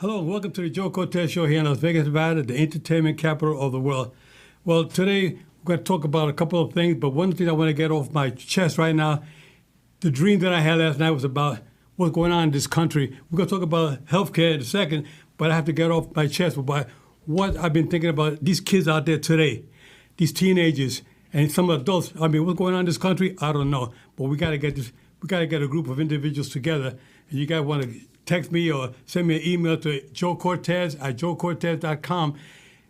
Hello and welcome to the Joe Cortez Show here in Las Vegas, Nevada, the entertainment capital of the world. Well, today we're going to talk about a couple of things, but one thing I want to get off my chest right now, the dream that I had last night was about what's going on in this country. We're going to talk about healthcare in a second, but I have to get off my chest about what I've been thinking about these kids out there today, these teenagers and some adults. I mean, what's going on in this country? I don't know, but we got to get this. We got to get a group of individuals together, and you guys want to text me or send me an email to joecortez@joecortez.com,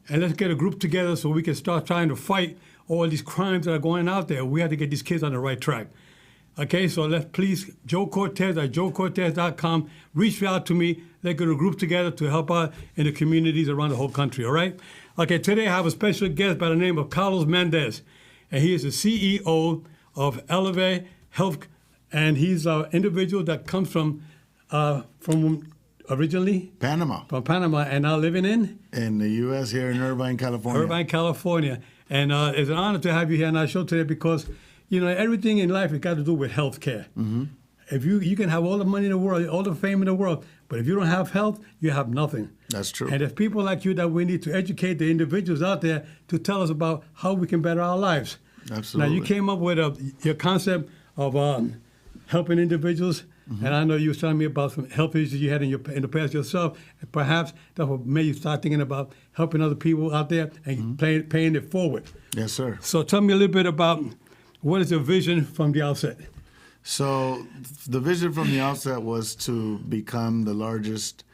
and let's get a group together so we can start trying to fight all these crimes that are going out there. We have to get these kids on the right track. Okay, so let's please, joecortez@joecortez.com, reach out to me. Let's get a group together to help out in the communities around the whole country, all right? Okay, today I have a special guest by the name of Carlos Mendez, and he is the CEO of Elevate Health, and he's an individual that comes from originally? Panama. From Panama, and now living in? In the U.S. here in Irvine, California. Irvine, California. And it's an honor to have you here on our show today because, you know, everything in life has got to do with health care. Mm-hmm. If you can have all the money in the world, all the fame in the world, but if you don't have health, you have nothing. That's true. And there's people like you that we need to educate the individuals out there to tell us about how we can better our lives. Absolutely. Now, you came up with your concept of helping individuals. Mm-hmm. And I know you were telling me about some health issues you had in the past yourself. And perhaps that will make you start thinking about helping other people out there and paying it forward. Yes, sir. So tell me a little bit about what is your vision from the outset? So the vision from the outset was to become the largest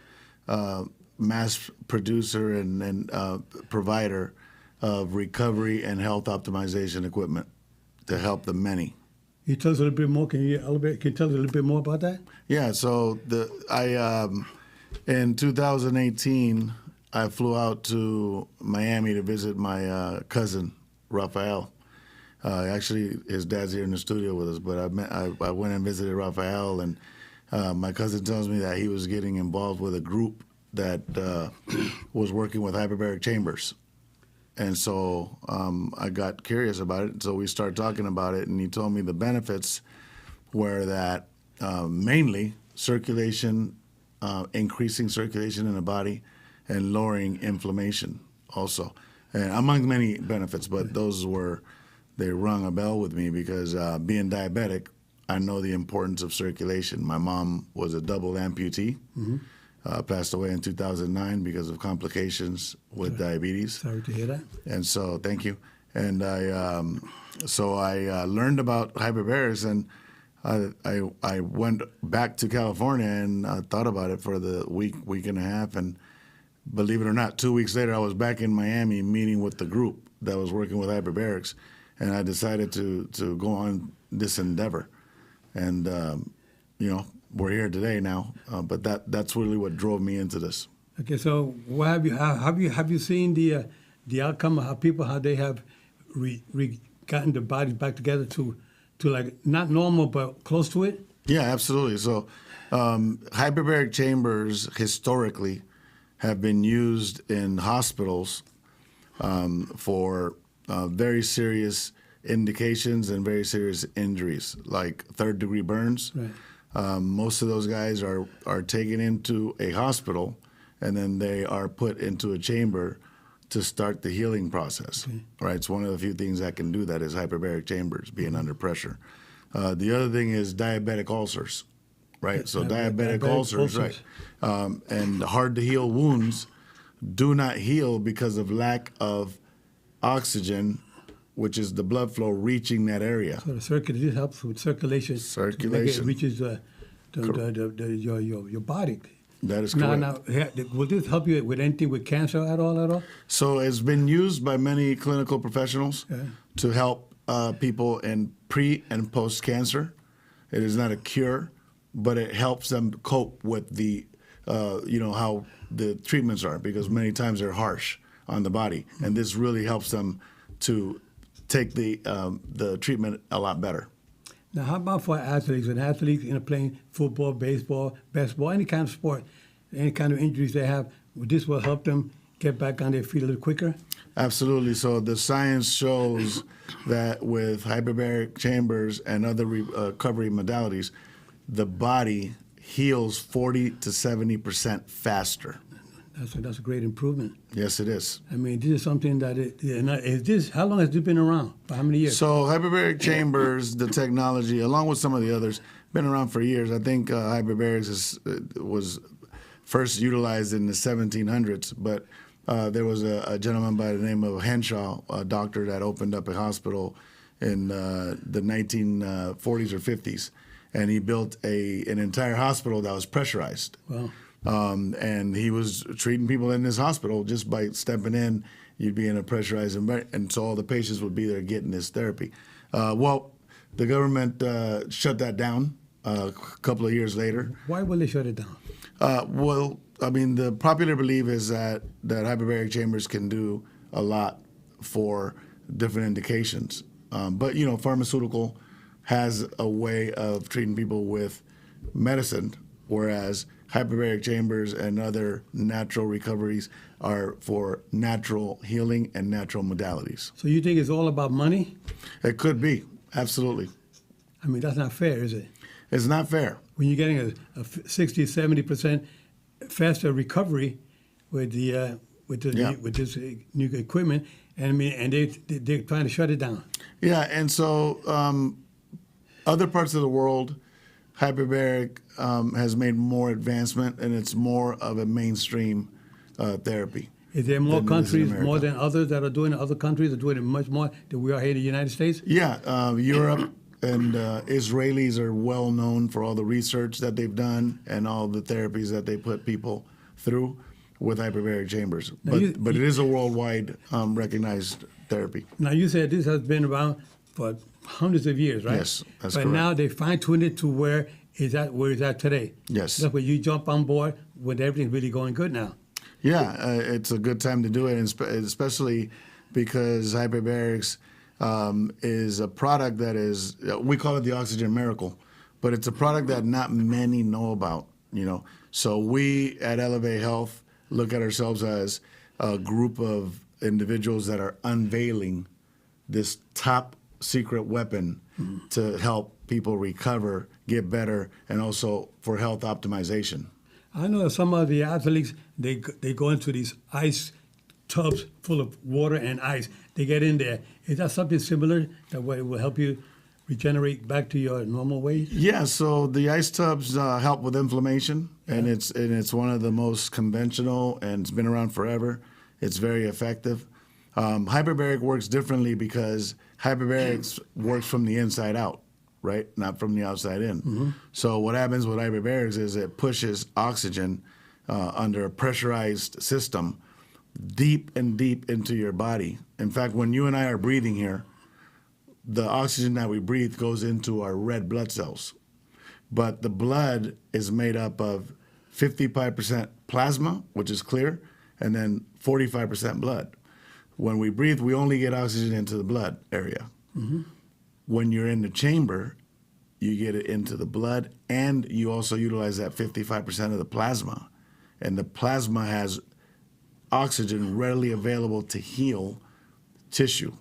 mass producer and provider of recovery and health optimization equipment to help the many. Can you tell us a little bit more? Can you tell us a little bit more about that? Yeah. So in 2018, I flew out to Miami to visit my cousin Rafael. Actually, his dad's here in the studio with us, but I went and visited Rafael, and my cousin tells me that he was getting involved with a group that was working with Hyperbaric Chambers. And so I got curious about it. So we started talking about it, and he told me the benefits were that mainly circulation, increasing circulation in the body, and lowering inflammation also. And among many benefits, but they rung a bell with me because being diabetic, I know the importance of circulation. My mom was a double amputee. Mm-hmm. Passed away in 2009 because of complications with diabetes. Sorry to hear that. And so, thank you. And I learned about hyperbarics, and I went back to California and thought about it for the week and a half. And believe it or not, 2 weeks later, I was back in Miami meeting with the group that was working with hyperbarics, and I decided to go on this endeavor. And we're here today now, but that's really what drove me into this. Okay, so what have you seen the outcome of how they have gotten their bodies back together to like not normal but close to it? Yeah, absolutely. So hyperbaric chambers historically have been used in hospitals for very serious indications and very serious injuries, like third-degree burns. Right. Most of those guys are taken into a hospital, and then they are put into a chamber to start the healing process. Okay. Right? It's one of the few things that can do that is hyperbaric chambers, being under pressure. The other thing is diabetic ulcers, right? So diabetic ulcers, right? And hard-to-heal wounds do not heal because of lack of oxygen, which is the blood flow reaching that area. So this helps with circulation. Circulation. It reaches your body. That is correct. Now, will this help you with anything with cancer at all? So it's been used by many clinical professionals to help people in pre and post cancer. It is not a cure, but it helps them cope with the, how the treatments are, because many times they're harsh on the body, and this really helps them to take the treatment a lot better. Now, how about for athletes? When athletes playing football, baseball, basketball, any kind of sport, any kind of injuries they have, this will help them get back on their feet a little quicker? Absolutely. So the science shows that with hyperbaric chambers and other recovery modalities, the body heals 40 to 70% faster. That's a great improvement. Yes, it is. I mean, this is something that how long has this been around? For how many years? So hyperbaric chambers, the technology, along with some of the others, been around for years. I think hyperbarics was first utilized in the 1700s, but there was a gentleman by the name of Henshaw, a doctor that opened up a hospital in the 1940s or 50s, and he built an entire hospital that was pressurized. Wow. And he was treating people in this hospital just by stepping in. You'd be in a pressurized environment, and so all the patients would be there getting this therapy. Well, the government shut that down a couple of years later. Why will they shut it down? Well, I mean, the popular belief is that hyperbaric chambers can do a lot for different indications. But, you know, pharmaceutical has a way of treating people with medicine, whereas hyperbaric chambers and other natural recoveries are for natural healing and natural modalities. So you think it's all about money? It could be, absolutely. I mean, that's not fair, is it? It's not fair. When you're getting a 60, 70% faster recovery with this new equipment, and I mean, and they're trying to shut it down. Yeah, and so other parts of the world, hyperbaric has made more advancement, and it's more of a mainstream therapy. Is there more than countries, America. more than others that are doing it? Other countries are doing it much more than we are here in the United States? Yeah, Europe and Israelis are well known for all the research that they've done and all the therapies that they put people through with hyperbaric chambers. But it is a worldwide recognized therapy. Now, you said this has been around for hundreds of years, right? Yes, that's but correct. Now they fine-tuned it to where it's at today. Yes. That's where you jump on board when everything's really going good now. Yeah, it's a good time to do it, and especially because hyperbarics is a product that is, we call it the oxygen miracle, but it's a product that not many know about, you know. So we at Elevate Health look at ourselves as a group of individuals that are unveiling this top secret weapon to help people recover, get better, and also for health optimization. I know some of the athletes, they go into these ice tubs full of water and ice. They get in there. Is that something similar that will help you regenerate back to your normal weight? Yeah, so the ice tubs help with inflammation, and it's one of the most conventional, and it's been around forever. It's very effective. Hyperbaric works differently because hyperbarics works from the inside out, right? Not from the outside in. Mm-hmm. So what happens with hyperbarics is it pushes oxygen under a pressurized system deep and deep into your body. In fact, when you and I are breathing here, the oxygen that we breathe goes into our red blood cells. But the blood is made up of 55% plasma, which is clear, and then 45% blood. When we breathe, we only get oxygen into the blood area. Mm-hmm. When you're in the chamber, you get it into the blood, and you also utilize that 55% of the plasma. And the plasma has oxygen readily available to heal tissue.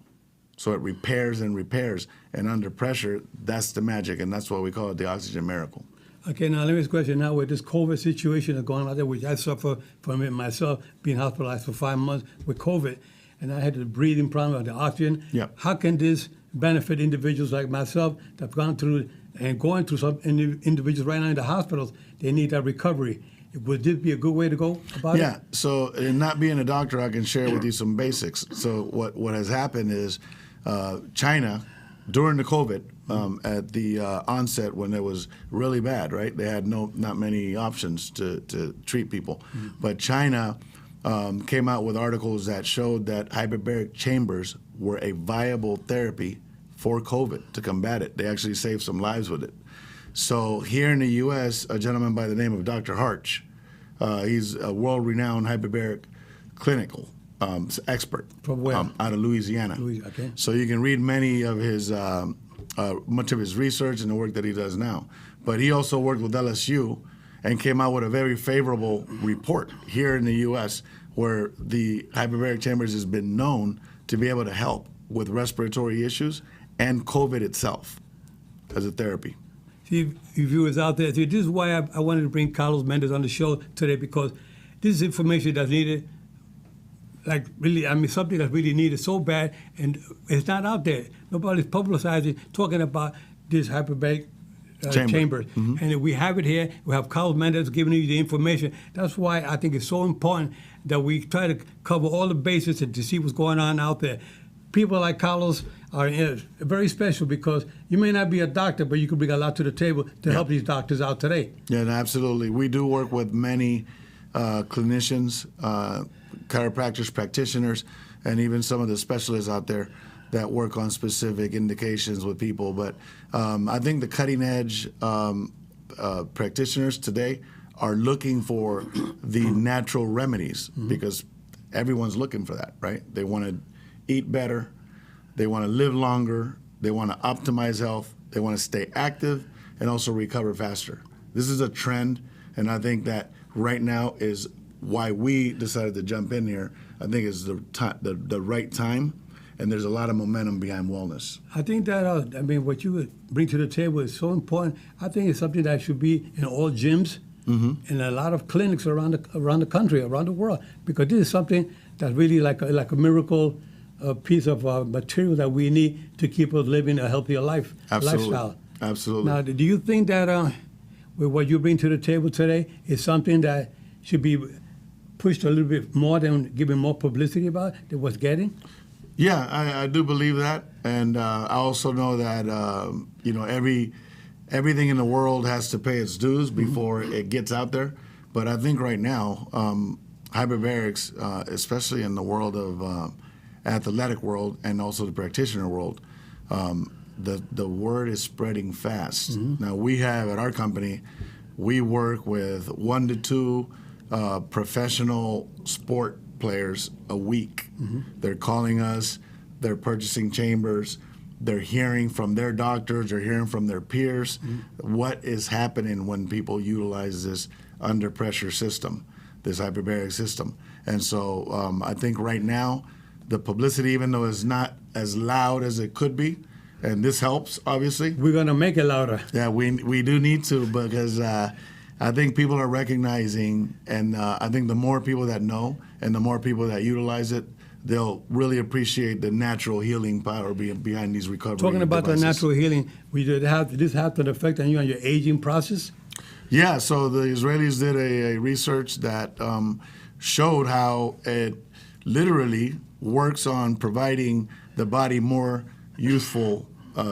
So it repairs and repairs. And under pressure, that's the magic, and that's why we call it the oxygen miracle. Okay, now let me ask a question. Now with this COVID situation that's going on out there, which I suffer from it myself, being hospitalized for 5 months with COVID, and I had the breathing problem of the oxygen. Yep. How can this benefit individuals like myself that have gone through and going through some individuals right now in the hospitals? They need that recovery. Would this be a good way to go about it? Yeah, so in not being a doctor, I can share with you some basics. So what has happened is China, during the COVID, at the onset when it was really bad, right? They had not many options to treat people. Mm-hmm. But China came out with articles that showed that hyperbaric chambers were a viable therapy for COVID to combat it. They actually saved some lives with it. So here in the U.S., a gentleman by the name of Dr. Harch, he's a world-renowned hyperbaric clinical expert. From where? Out of Louisiana. Okay. So you can read many of his, much of his research and the work that he does now. But he also worked with LSU and came out with a very favorable report here in the U.S. where the hyperbaric chambers has been known to be able to help with respiratory issues and COVID itself as a therapy. see viewers out there. See, this is why I wanted to bring Carlos Mendez on the show today, because this is information that's needed. Like really, I mean, something that's really needed so bad, and it's not out there. Nobody's publicizing, talking about this hyperbaric chambers. And we have it here. We have Carlos Mendez giving you the information. That's why I think it's so important that we try to cover all the bases and to see what's going on out there. People like Carlos are very special because you may not be a doctor, but you can bring a lot to the table to help these doctors out today. Yeah, absolutely. We do work with many clinicians, chiropractors, practitioners, and even some of the specialists out there that work on specific indications with people. But I think the cutting edge practitioners today are looking for the natural remedies because everyone's looking for that, right? They want to eat better, they want to live longer, they want to optimize health, they want to stay active and also recover faster. This is a trend, and I think that right now is why we decided to jump in here. I think it's the right time, and there's a lot of momentum behind wellness. I think that, I mean, what you bring to the table is so important. I think it's something that should be in all gyms and a lot of clinics around the country, around the world, because this is something that's really like a miracle piece of material that we need to keep us living a healthier lifestyle. Absolutely. Now, do you think that with what you bring to the table today is something that should be pushed a little bit more than giving more publicity about than what's getting? Yeah, I do believe that, and I also know that everything in the world has to pay its dues before it gets out there. But I think right now, hyperbarics, especially in the world of athletic world and also the practitioner world, the word is spreading fast. Now we have at our company, we work with 1 to 2 professional sport players a week. They're calling us, they're purchasing chambers, they're hearing from their doctors, they're hearing from their peers what is happening when people utilize this under pressure system, this hyperbaric system. And so I think right now, the publicity, even though it's not as loud as it could be, and this helps, obviously. We're going to make it louder. Yeah, we do need to, because I think people are recognizing, and I think the more people that know and the more people that utilize it, they'll really appreciate the natural healing power behind these recovery Talking about devices. the natural healing, did this have an effect on you on your aging process? Yeah, so the Israelis did a research that showed how it literally works on providing the body more youthful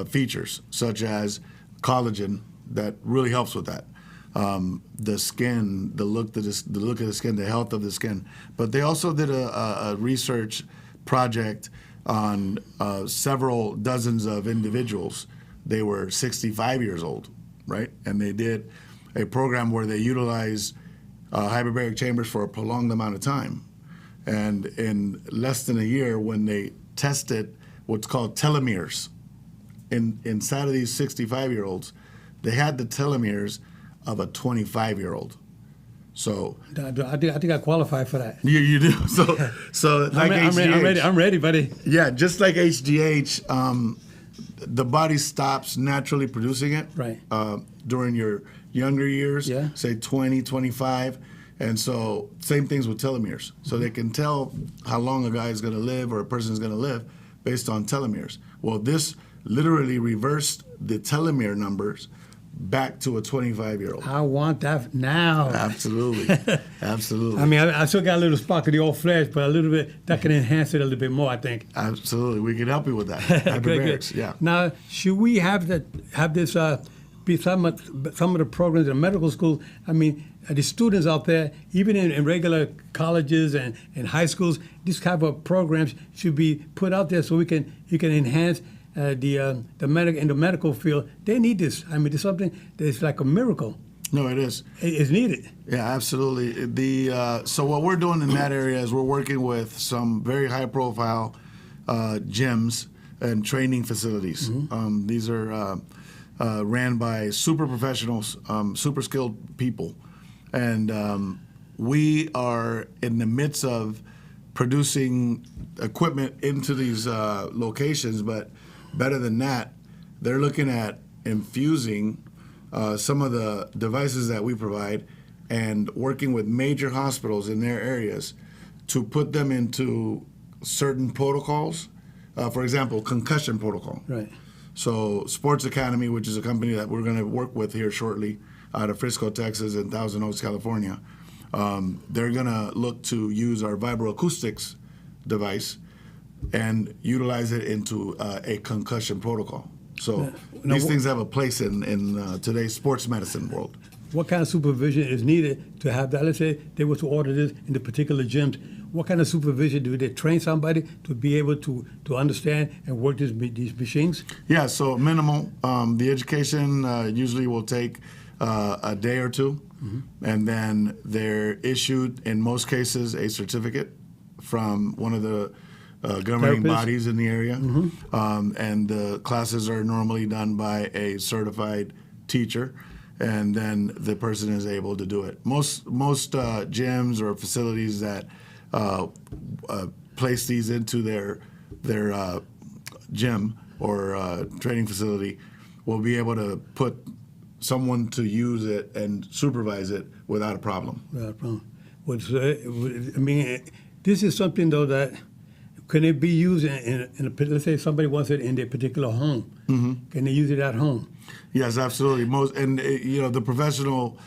features, such as collagen, that really helps with that. The skin, the look of the skin, the health of the skin. But they also did a research project on several dozens of individuals. They were 65 years old, right? And they did a program where they utilized hyperbaric chambers for a prolonged amount of time. And in less than a year, when they tested what's called telomeres inside of these 65-year-olds, they had the telomeres of a 25-year-old. So I think I qualify for that. you do. So like HGH, I'm ready, buddy. Yeah, just like HGH, the body stops naturally producing it during your younger years, say 20, 25. And so same things with telomeres. So they can tell how long a guy is going to live or a person is going to live based on telomeres. Well, this literally reversed the telomere numbers back to a 25-year-old. I want that now. Absolutely. Absolutely. I mean, I still got a little spark of the old flesh, but a little bit, that can enhance it a little bit more, I think. Absolutely. We can help you with that. Hyperbarics, yeah. Now, should we have this be some of the programs in medical school? I mean, the students out there, even in regular colleges and high schools, this type of programs should be put out there so you can enhance the medical field. They need this. I mean, it's something that's like a miracle. No, it is. It's needed. Yeah, absolutely. So what we're doing in that area is we're working with some very high-profile gyms and training facilities. These are ran by super professionals, super skilled people. And we are in the midst of producing equipment into these locations, but better than that, they're looking at infusing some of the devices that we provide and working with major hospitals in their areas to put them into certain protocols. For example, concussion protocol. Right. So Sports Academy, which is a company that we're going to work with here shortly out of Frisco, Texas, and Thousand Oaks, California, they're going to look to use our vibroacoustics device and utilize it into a concussion protocol. So these things have a place in today's sports medicine world. What kind of supervision is needed to have that? Let's say they were to order this in the particular gyms. What kind of supervision do they train somebody to be able to understand and work these machines? Yeah, so minimal. The education usually will take a day or two, and then they're issued, in most cases, a certificate from one of the governing bodies in the area. And the classes are normally done by a certified teacher, and then the person is able to do it. Most gyms or facilities that place these into their gym or training facility will be able to put someone to use it and supervise it without a problem. Without a problem. I mean, this is something though that can it be used in a, let's say somebody wants it in their particular home. Can they use it at home? Yes, absolutely. The professionals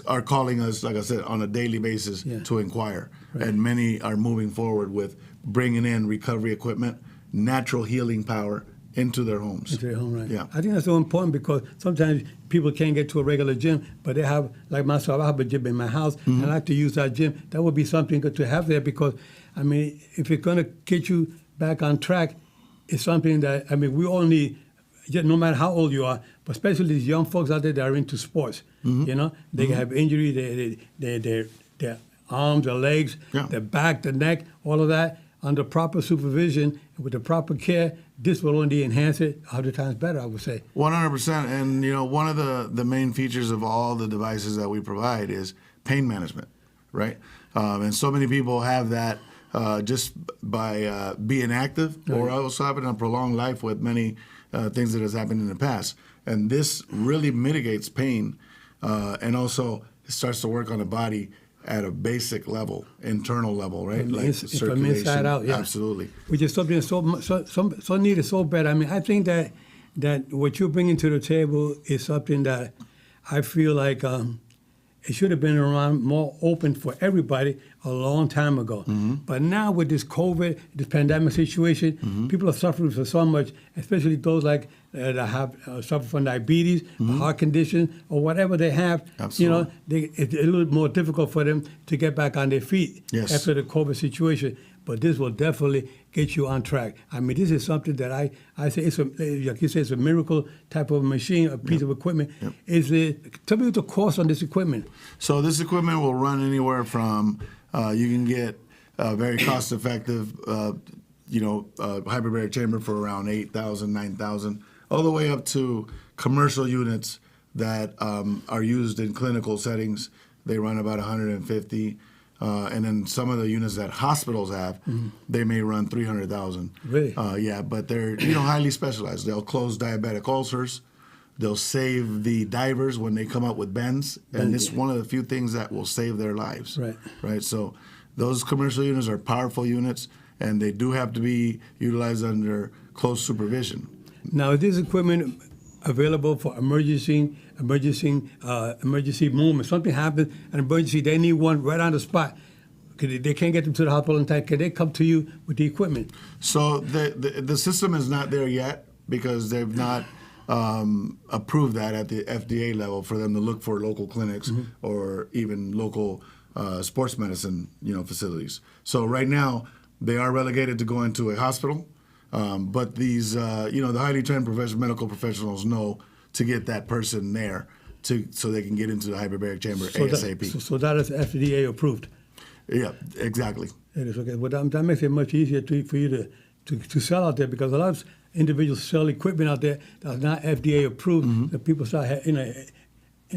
are calling us, like I said, on a daily basis to inquire. Right. And many are moving forward with bringing in recovery equipment, natural healing power into their homes. Into their home, right. Yeah. I think that's so important because sometimes people can't get to a regular gym, but they have, like myself, I have a gym in my house, and I like to use that gym. That would be something good to have there because, I mean, if it's going to get you back on track, it's something that, I mean, we all need, no matter how old you are, but especially these young folks out there that are into sports. You know, they can have injury, their arms, their legs, their back, the neck, all of that. Under proper supervision, with the proper care, this will only enhance it 100 times better, I would say. 100%. And, one of the main features of all the devices that we provide is pain management, right? And so many people have that just by being active, or also having a prolonged life with many things that has happened in the past. And this really mitigates pain and also starts to work on the body at a basic level, internal level, right? Like circulation. From inside out, yeah. Absolutely. Which is something so needed, so bad. I mean, I think that what you're bringing to the table is something that I feel like it should have been around more open for everybody a long time ago. But now with this COVID, this pandemic situation, people are suffering for so much, especially those like that have suffer from diabetes, heart condition, or whatever they have. Absolutely. It's a little more difficult for them to get back on their feet after the COVID situation. But this will definitely get you on track. I mean, this is something that I say it's like you say, it's a miracle type of machine, a piece of equipment. Tell me what the cost on this equipment. So this equipment will run anywhere from you can get a very cost-effective, hyperbaric chamber for around $8,000, $9,000, all the way up to commercial units that are used in clinical settings. They run about $150,000. And then some of the units that hospitals have, they may run $300,000. Really? Yeah, but they're highly specialized. They'll close diabetic ulcers. They'll save the divers when they come up with bends, and it's one of the few things that will save their lives. Right. So those commercial units are powerful units, and they do have to be utilized under close supervision. Now, is this equipment available for emergency movement? Something happens, an emergency, they need one right on the spot. They can't get them to the hospital in time. Can they come to you with the equipment? So the system is not there yet because they've not approved that at the FDA level for them to look for local clinics or even local sports medicine facilities. So right now they are relegated to going to a hospital. But these, the highly trained medical professionals know to get that person there so they can get into the hyperbaric chamber ASAP. So that is FDA approved? Yeah, exactly. It is, okay. Well, that makes it much easier for you to sell out there because a lot of individuals sell equipment out there that's not FDA approved. That people start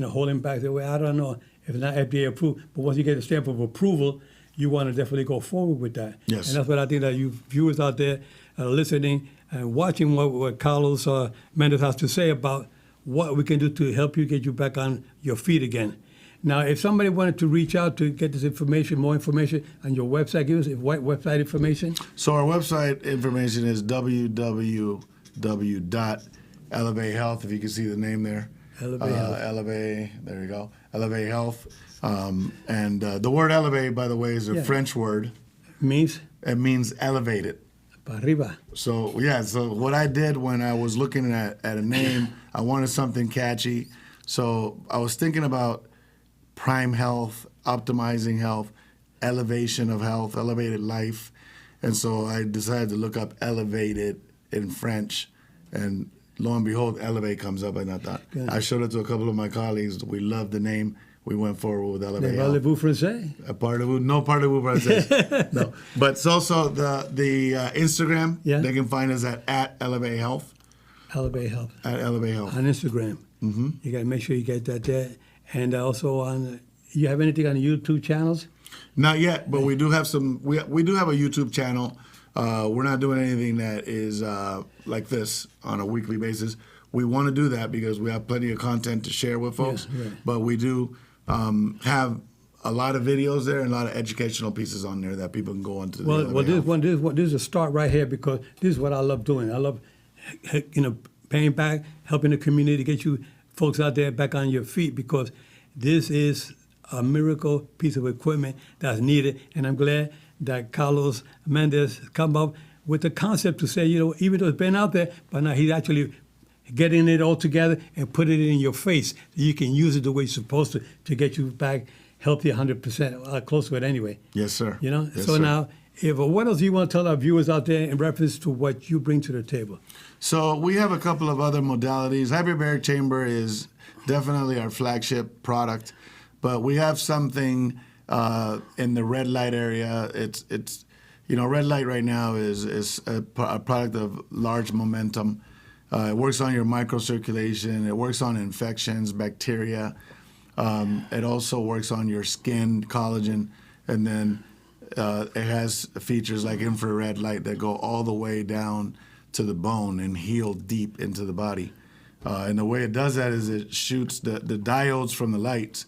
holding back. Say, well, I don't know if it's not FDA approved. But once you get a stamp of approval, you want to definitely go forward with that. Yes. And that's what I think that you viewers out there are listening and watching what Carlos Mendez has to say about what we can do to help you get you back on your feet again. Now, if somebody wanted to reach out to get this information, more information on your website, give us website information. So our website information is www.elevatehealth, if you can see the name there. Elevate Health. Elevate, there you go. Elevate Health. And the word elevate, by the way, is a French word. Means? It means elevated. Para arriba. So, so what I did when I was looking at a name, I wanted something catchy. So I was thinking about prime health, optimizing health, elevation of health, elevated life. And so I decided to look up elevated in French, and lo and behold, Elevate comes up, and I thought, I showed it to a couple of my colleagues. We loved the name. We went forward with Elevate Health. Parlez-vous français? No parlez-vous français. No. But it's also the Instagram. Yeah. They can find us at Elevate Health. Elevate Health. At Elevate Health. On Instagram. Mm-hmm. You got to make sure you get that there. And also you have anything on the YouTube channels? Not yet, but we do have some. We do have a YouTube channel. We're not doing anything that is like this on a weekly basis. We want to do that because we have plenty of content to share with folks. Yeah, right. But we do have a lot of videos there and a lot of educational pieces on there that people can go on to. This is a start right here, because this is what I love doing. I love, paying back, helping the community, get you folks out there back on your feet, because this is a miracle piece of equipment that's needed. And I'm glad that Carlos Mendez come up with the concept to say, even though it's been out there, but now he's actually getting it all together and put it in your face so you can use it the way you're supposed to get you back healthy 100%, close to it anyway. Yes, sir. Yes, so sir. Now, what else do you want to tell our viewers out there in reference to what you bring to the table? So we have a couple of other modalities. Hyperbaric Chamber is definitely our flagship product, but we have something in the red light area. It's red light right now is a product of large momentum. It works on your microcirculation. It works on infections, bacteria. It also works on your skin, collagen, and then it has features like infrared light that go all the way down to the bone and heal deep into the body. And the way it does that is it shoots the diodes from the lights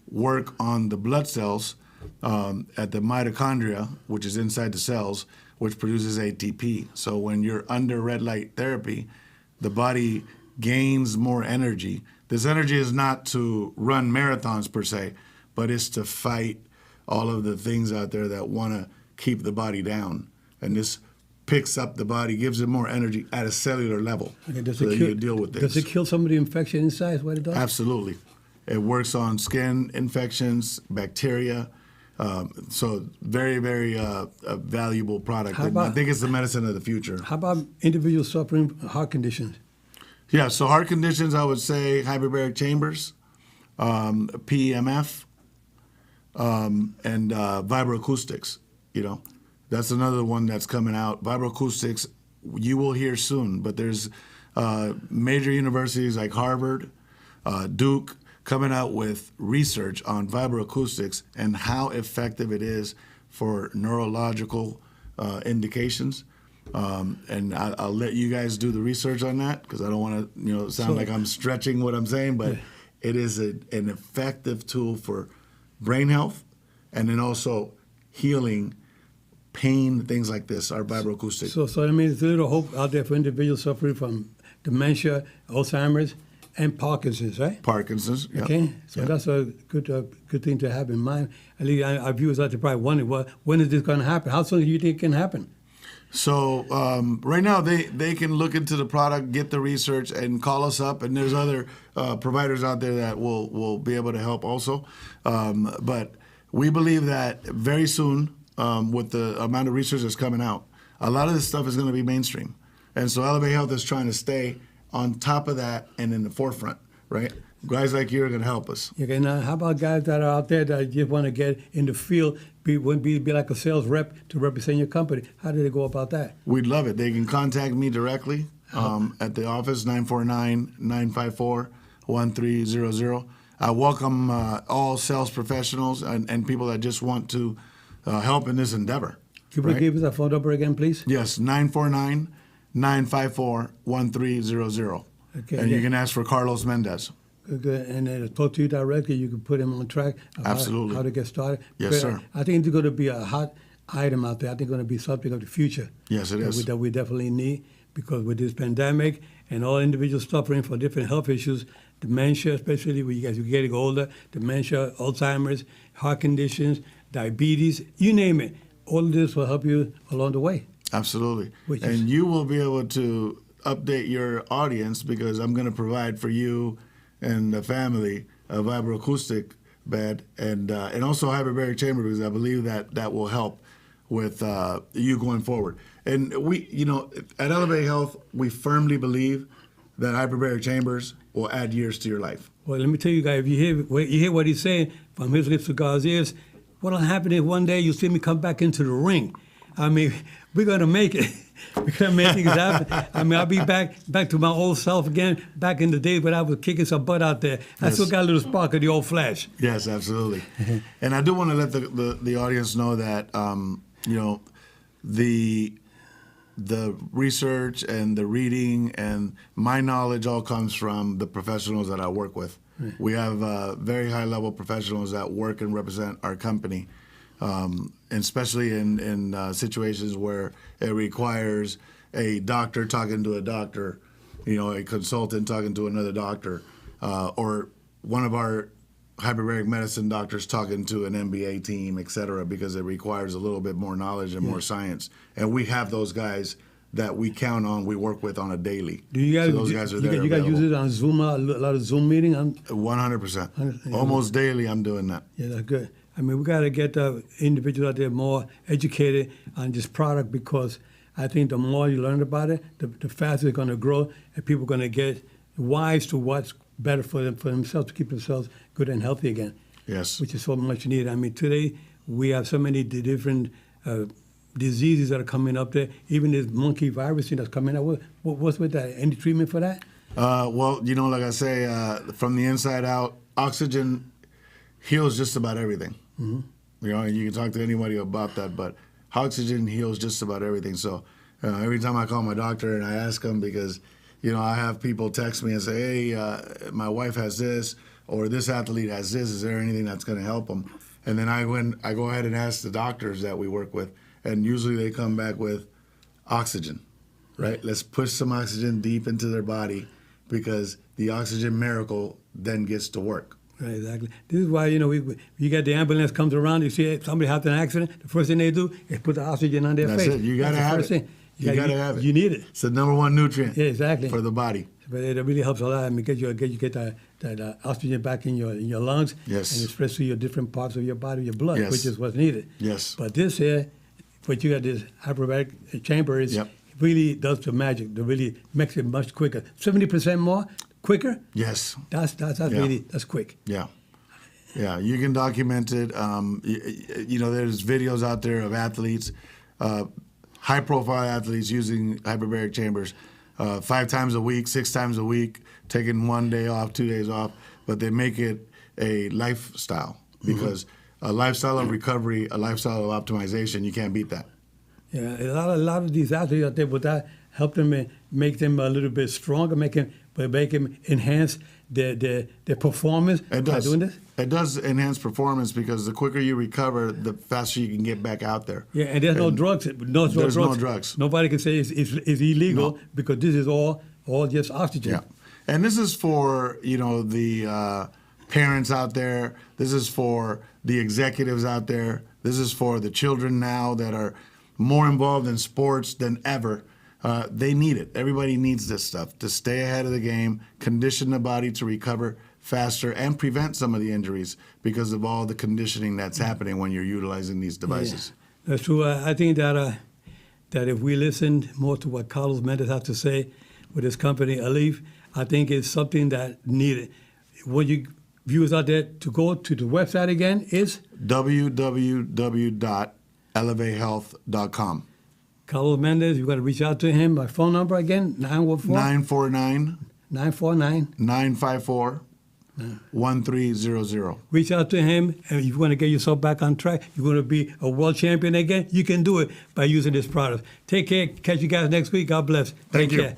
work on the blood cells at the mitochondria, which is inside the cells, which produces ATP. So when you're under red light therapy, the body gains more energy. This energy is not to run marathons per se, but it's to fight all of the things out there that want to keep the body down. And this picks up the body, gives it more energy at a cellular level, so that you can deal with things. Does it kill some of the infection inside? Is what it does? Absolutely. It works on skin infections, bacteria. So very, very valuable product. I think it's the medicine of the future. How about individuals suffering heart conditions? Yeah, so heart conditions, I would say hyperbaric chambers, PEMF, and vibroacoustics. That's another one that's coming out. Vibroacoustics, you will hear soon, but there's major universities like Harvard, Duke, coming out with research on vibroacoustics and how effective it is for neurological indications. And I'll let you guys do the research on that, because I don't want to sound like I'm stretching what I'm saying, but it is an effective tool for brain health and then also healing pain, things like this, our vibroacoustics. So that means there's a little hope out there for individuals suffering from dementia, Alzheimer's, and Parkinson's, right? Parkinson's, yeah. Okay, so that's a good thing to have in mind. At least our viewers out there probably wondering, well, when is this going to happen? How soon do you think it can happen? So right now they can look into the product, get the research, and call us up. And there's other providers out there that will be able to help also. But we believe that very soon, with the amount of research that's coming out, a lot of this stuff is going to be mainstream. And so Elevate Health is trying to stay on top of that and in the forefront, right? Guys like you are going to help us. Okay, now how about guys that are out there that just want to get in the field, be like a sales rep to represent your company? How do they go about that? We'd love it. They can contact me directly at the office, 949-954-1300. I welcome all sales professionals and people that just want to help in this endeavor. Can you give us that phone number again, please? Yes, 949-954-1300. Okay, And yeah. you can ask for Carlos Mendez. Good. And then talk to you directly. You can put him on track. Of Absolutely. How to get started. Yes, But sir. I think it's going to be a hot item out there. I think it's going to be something of the future. Yes, it is. That we definitely need, because with this pandemic and all individuals suffering from different health issues, dementia, especially when you guys are getting older, dementia, Alzheimer's, heart conditions, diabetes, you name it. All of this will help you along the way. Absolutely. Which And is- you will be able to update your audience, because I'm going to provide for you and the family a vibroacoustic bed and also hyperbaric chamber, because I believe that will help with you going forward. And we, at Elevate Health, we firmly believe that hyperbaric chambers will add years to your life. Well, let me tell you guys, if you hear what he's saying from his lips to God's ears, what'll happen is one day you'll see me come back into the ring. I mean, we're going to make it. We're going to make things happen. I mean, I'll be back to my old self again, back in the days when I was kicking some butt out there. I still got a little spark of the old Flash. Yes, absolutely. And I do want to let the audience know that, the research and the reading and my knowledge all comes from the professionals that I work with. Right. We have very high-level professionals that work and represent our company, and especially in situations where it requires a doctor talking to a doctor, a consultant talking to another doctor, or one of our hyperbaric medicine doctors talking to an MBA team, et cetera, because it requires a little bit more knowledge and more science. And we have those guys that we count on, we work with on a daily. Do you guys, so those guys are there. You guys use it on Zoom, a lot of Zoom meetings? 100%. Almost daily I'm doing that. Yeah, that's good. I mean, we got to get the individuals out there more educated on this product, because I think the more you learn about it, the faster it's going to grow, and people are going to get wise to what's better for themselves, to keep themselves good and healthy again. Yes. Which is so much needed. I mean, today we have so many different diseases that are coming up there. Even this monkey virus thing that's coming up. What's with that? Any treatment for that? Well, like I say, from the inside out, oxygen heals just about everything. Mm-hmm. You can talk to anybody about that, but oxygen heals just about everything. So every time I call my doctor and I ask him, because I have people text me and say, hey, my wife has this, or this athlete has this. Is there anything that's going to help them? And then I go ahead and ask the doctors that we work with, and usually they come back with oxygen, right? Let's push some oxygen deep into their body, because the oxygen miracle then gets to work. Right, exactly. This is why, you get the ambulance comes around, you see somebody have an accident, the first thing they do is put the oxygen on their face. That's it. You got to have it. You got to have it. You need it. It's the number one nutrient. Yeah, exactly. For the body. But it really helps a lot. I mean, you get that oxygen back in your lungs. Yes. And it spreads through your different parts of your body, your blood, Yes. which is what's needed. Yes. But this here, what you got, this hyperbaric chamber, is really does the magic. It really makes it much quicker. 70% more quicker. Yes. That's really quick. Yeah. Yeah, you can document it. There's videos out there of athletes, high-profile athletes using hyperbaric chambers 5 times a week, 6 times a week, taking 1 day off, 2 days off, but they make it a lifestyle, because a lifestyle of recovery, a lifestyle of optimization, you can't beat that. Yeah, a lot of these athletes out there, would that help them make them a little bit stronger, make them enhance their performance by doing this? It does enhance performance, because the quicker you recover, the faster you can get back out there. Yeah, and there's no drugs. There's no drugs. Nobody can say it's illegal, because this is all just oxygen. Yeah, and this is for the parents out there. This is for the executives out there. This is for the children now that are more involved in sports than ever. They need it. Everybody needs this stuff to stay ahead of the game, condition the body to recover faster, and prevent some of the injuries because of all the conditioning that's happening when you're utilizing these devices. Yeah, that's true. I think that if we listened more to what Carlos Mendez has to say with his company, Alif, I think it's something that needed. What you viewers out there to go to the website again is? www.elevatehealth.com. Carlos Mendez, you've got to reach out to him. My phone number again, 914? 954 1300. Reach out to him, and if you want to get yourself back on track, you want to be a world champion again, you can do it by using this product. Take care. Catch you guys next week. God bless. Thank Take you. care.